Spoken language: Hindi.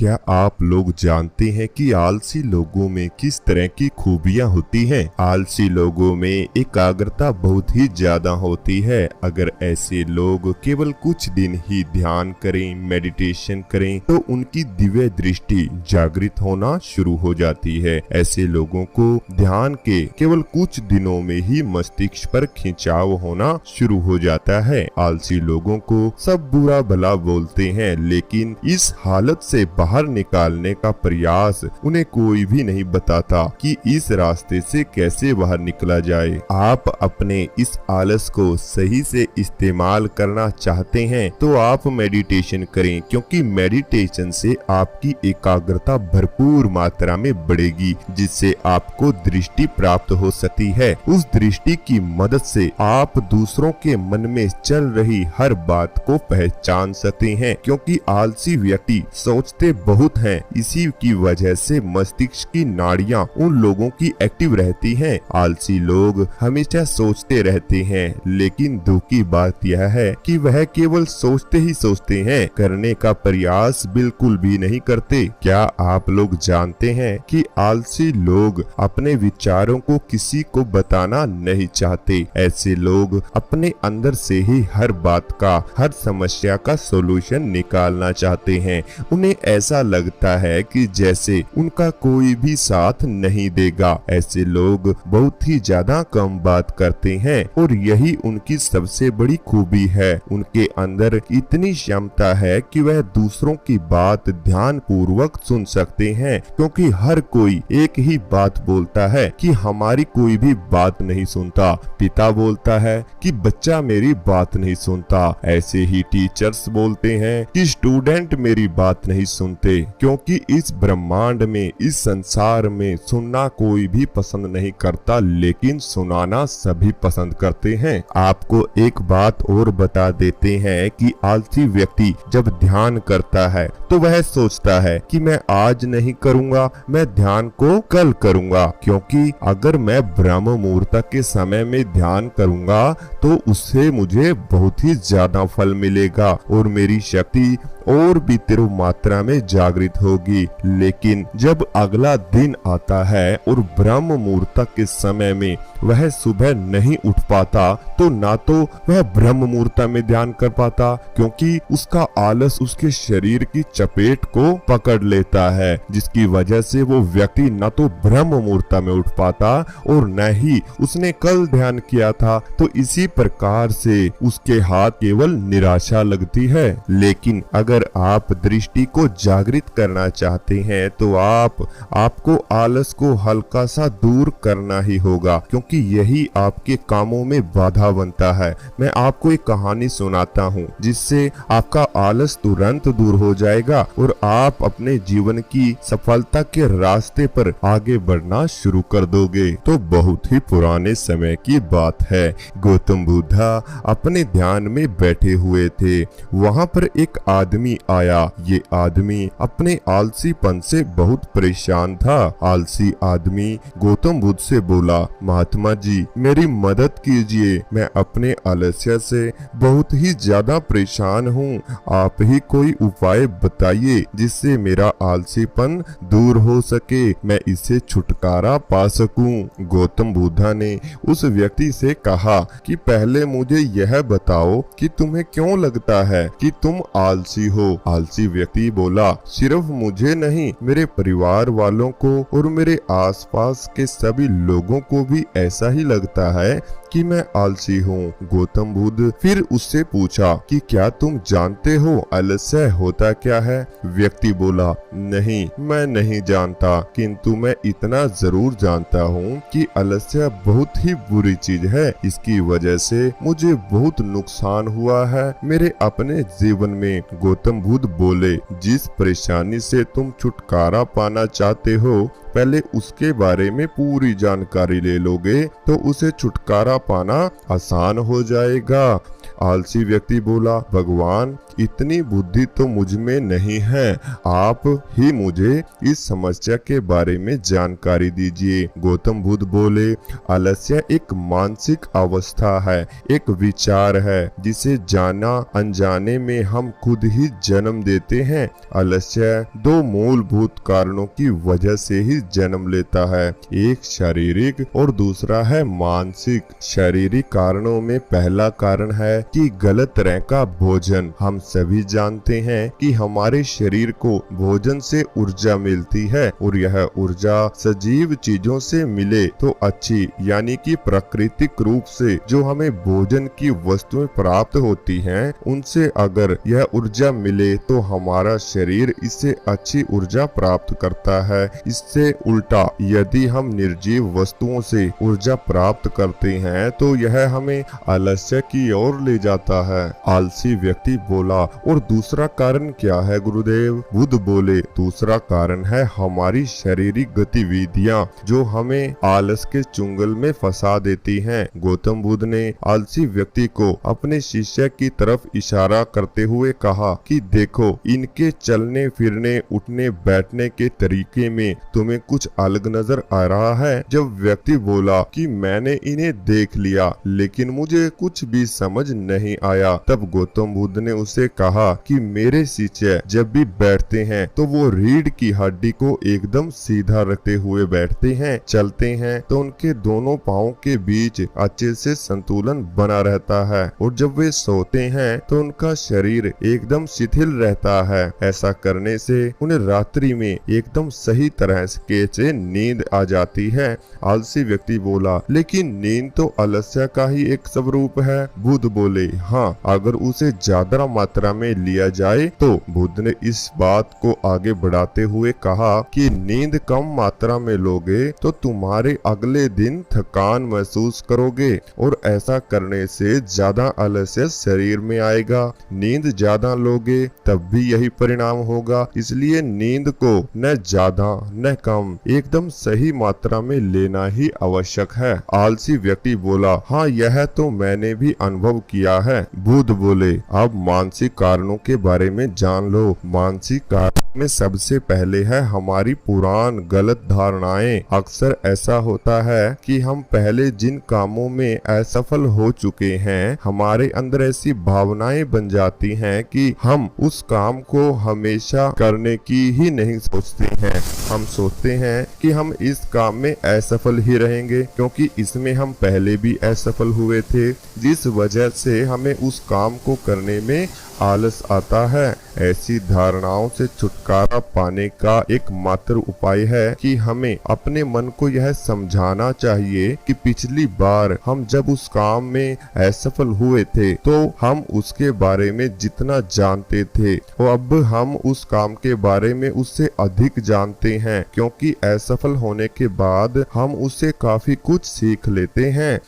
क्या आप लोग जानते हैं कि आलसी लोगों में किस तरह की खूबियां होती हैं? आलसी लोगों में एकाग्रता बहुत ही ज्यादा होती है। अगर ऐसे लोग केवल कुछ दिन ही ध्यान करें, मेडिटेशन करें, तो उनकी दिव्य दृष्टि जागृत होना शुरू हो जाती है। ऐसे लोगों को ध्यान के केवल कुछ दिनों में ही मस्तिष्क पर खिंचाव होना शुरू हो जाता है। आलसी लोगों को सब बुरा भला बोलते हैं, लेकिन इस हालत से बाहर निकालने का प्रयास उन्हें कोई भी नहीं बताता कि इस रास्ते से कैसे बाहर निकला जाए। आप अपने इस आलस को सही से इस्तेमाल करना चाहते हैं तो आप मेडिटेशन करें, क्योंकि मेडिटेशन से आपकी एकाग्रता भरपूर मात्रा में बढ़ेगी, जिससे आपको दृष्टि प्राप्त हो सकती है। उस दृष्टि की मदद से आप दूसरों के मन में चल रही हर बात को पहचान सकते हैं, क्योंकि आलसी व्यक्ति सोचते बहुत हैं। इसी की वजह से मस्तिष्क की नाड़ियां उन लोगों की एक्टिव रहती हैं। आलसी लोग हमेशा सोचते रहते हैं, लेकिन दुख की बात यह है कि वह केवल सोचते ही सोचते हैं, करने का प्रयास बिल्कुल भी नहीं करते। क्या आप लोग जानते हैं कि आलसी लोग अपने विचारों को किसी को बताना नहीं चाहते? ऐसे लोग अपने अंदर से ही हर बात का, हर समस्या का सॉल्यूशन निकालना चाहते हैं। उन्हें ऐसा लगता है कि जैसे उनका कोई भी साथ नहीं देगा। ऐसे लोग बहुत ही ज्यादा कम बात करते हैं और यही उनकी सबसे बड़ी खूबी है। उनके अंदर इतनी क्षमता है कि वह दूसरों की बात ध्यान पूर्वक सुन सकते हैं, क्योंकि हर कोई एक ही बात बोलता है कि हमारी कोई भी बात नहीं सुनता। पिता बोलता है कि बच्चा मेरी बात नहीं सुनता। ऐसे ही टीचर्स बोलते हैं कि स्टूडेंट मेरी बात नहीं सुनते, क्योंकि इस ब्रह्मांड में, इस संसार में सुनना कोई भी पसंद नहीं करता, लेकिन सुनाना सभी पसंद करते हैं। आपको एक बात और बता देते हैं कि आलसी व्यक्ति जब ध्यान करता है तो वह सोचता है कि मैं आज नहीं करूंगा, मैं ध्यान को कल करूंगा, क्योंकि अगर मैं ब्रह्म मुहूर्त के समय में ध्यान करूंगा तो उससे मुझे बहुत ही ज्यादा फल मिलेगा और मेरी शक्ति और भी तीव्र मात्रा में जागृत होगी। लेकिन जब अगला दिन आता है और ब्रह्म मुहूर्त के समय में वह सुबह नहीं उठ पाता, तो ना तो वह ब्रह्म मुहूर्त में ध्यान कर पाता, क्योंकि उसका आलस उसके शरीर की चपेट को पकड़ लेता है, जिसकी वजह से वो व्यक्ति न तो ब्रह्म मुहूर्त में उठ पाता और न ही उसने कल ध्यान किया था। तो इसी प्रकार से उसके हाथ केवल निराशा लगती है। लेकिन अगर आप दृष्टि को जागृत करना चाहते हैं तो आपको आलस को हल्का सा दूर करना ही होगा, क्योंकि यही आपके कामों में बाधा बनता है। मैं आपको एक कहानी सुनाता हूँ, जिससे आपका आलस तुरंत दूर हो जाएगा और आप अपने जीवन की सफलता के रास्ते पर आगे बढ़ना शुरू कर दोगे। तो बहुत ही पुराने समय की बात है। गौतम बुद्धा अपने ध्यान में बैठे हुए थे। वहाँ पर एक आदमी आया। ये आदमी अपने आलसीपन से बहुत परेशान था। आलसी आदमी गौतम बुद्ध से बोला, महात्मा जी मेरी मदद कीजिए, मैं अपने आलस्य से बहुत ही ज्यादा परेशान हूँ। आप ही कोई उपाय बताइए जिससे मेरा आलसीपन दूर हो सके, मैं इससे छुटकारा पा सकूं। गौतम बुद्धा ने उस व्यक्ति से कहा कि पहले मुझे यह बताओ कि तुम्हें क्यों लगता है कि तुम आलसी हो। आलसी व्यक्ति बोला, सिर्फ मुझे नहीं, मेरे परिवार वालों को और मेरे आसपास के सभी लोगों को भी ऐसा ही लगता है कि मैं आलसी हूँ। गौतम बुद्ध फिर उससे पूछा कि क्या तुम जानते हो आलस्य होता क्या है? व्यक्ति बोला, नहीं, मैं नहीं जानता, किंतु मैं इतना जरूर जानता हूँ कि आलस्य बहुत ही बुरी चीज है। इसकी वजह से मुझे बहुत नुकसान हुआ है मेरे अपने जीवन में। गौतम बुद्ध बोले, जिस परेशानी से तुम छुटकारा पाना चाहते हो, पहले उसके बारे में पूरी जानकारी ले लोगे तो उसे छुटकारा पाना आसान हो जाएगा। आलसी व्यक्ति बोला, भगवान इतनी बुद्धि तो मुझ में नहीं है, आप ही मुझे इस समस्या के बारे में जानकारी दीजिए। गौतम बुद्ध बोले, आलस्य एक मानसिक अवस्था है, एक विचार है जिसे जाना अनजाने में हम खुद ही जन्म देते हैं। आलस्य दो मूलभूत कारणों की वजह से ही जन्म लेता है, एक शारीरिक और दूसरा है मानसिक। शारीरिक कारणों में पहला कारण है कि गलत तरह का भोजन। हम सभी जानते हैं कि हमारे शरीर को भोजन से ऊर्जा मिलती है और यह ऊर्जा सजीव चीजों से मिले तो अच्छी, यानी कि प्राकृतिक रूप से जो हमें भोजन की वस्तुएं प्राप्त होती हैं, उनसे अगर यह ऊर्जा मिले तो हमारा शरीर इससे अच्छी ऊर्जा प्राप्त करता है। इससे उल्टा यदि हम निर्जीव वस्तुओं से ऊर्जा प्राप्त करते हैं तो यह हमें आलस्य की ओर ले जाता है। आलसी व्यक्ति बोला, और दूसरा कारण क्या है गुरुदेव? बुद्ध बोले, दूसरा कारण है हमारी शारीरिक गतिविधियां जो हमें आलस के चुंगल में फंसा देती हैं। गौतम बुद्ध ने आलसी व्यक्ति को अपने शिष्य की तरफ इशारा करते हुए कहा कि देखो, इनके चलने फिरने उठने बैठने के तरीके में तुम्हें कुछ अलग नजर आ रहा है। जब व्यक्ति बोला कि मैंने इन्हें देख लिया लेकिन मुझे कुछ भी समझ नहीं आया, तब गौतम बुद्ध ने उसे कहा कि मेरे शिष्य जब भी बैठते हैं तो वो रीढ़ की हड्डी को एकदम सीधा रखते हुए बैठते हैं, चलते हैं तो उनके दोनों पाँव के बीच अच्छे से संतुलन बना रहता है, और जब वे सोते हैं तो उनका शरीर एकदम शिथिल रहता है। ऐसा करने से उन्हें रात्रि में एकदम सही तरह से नींद आ जाती है। आलसी व्यक्ति बोला, लेकिन नींद तो आलस्य का ही एक स्वरूप है। बुद्ध बोले, हाँ, अगर उसे ज्यादा मात्रा में लिया जाए तो। बुद्ध ने इस बात को आगे बढ़ाते हुए कहा कि नींद कम मात्रा में लोगे तो तुम्हारे अगले दिन थकान महसूस करोगे, और ऐसा करने से ज्यादा आलस्य शरीर में आएगा। नींद ज्यादा लोगे तब भी यही परिणाम होगा। इसलिए नींद को न ज्यादा न कम, एकदम सही मात्रा में लेना ही आवश्यक है। आलसी व्यक्ति बोला, हाँ, यह तो मैंने भी अनुभव किया है। बुद्ध बोले, अब मानसिक कारणों के बारे में जान लो। मानसिक कारण में सबसे पहले है हमारी पुरान गलत धारणाएं। अक्सर ऐसा होता है कि हम पहले जिन कामों में असफल हो चुके हैं, हमारे अंदर ऐसी भावनाएं बन जाती हैं कि हम उस काम को हमेशा करने की ही नहीं सोचते हैं। हम सोचते हैं कि हम इस काम में असफल ही रहेंगे क्योंकि इसमें हम पहले भी असफल हुए थे, जिस वजह से हमें उस काम को करने में आलस आता है। ऐसी धारणाओं से छुटकारा पाने का एकमात्र उपाय है कि हमें अपने मन को यह समझाना चाहिए कि पिछली बार हम जब उस काम में असफल हुए थे तो हम उसके बारे में जितना जानते थे, और अब हम उस काम के बारे में उससे अधिक जानते हैं, क्योंकि असफल होने के बाद हम उससे काफी कुछ सीख लेते हैं।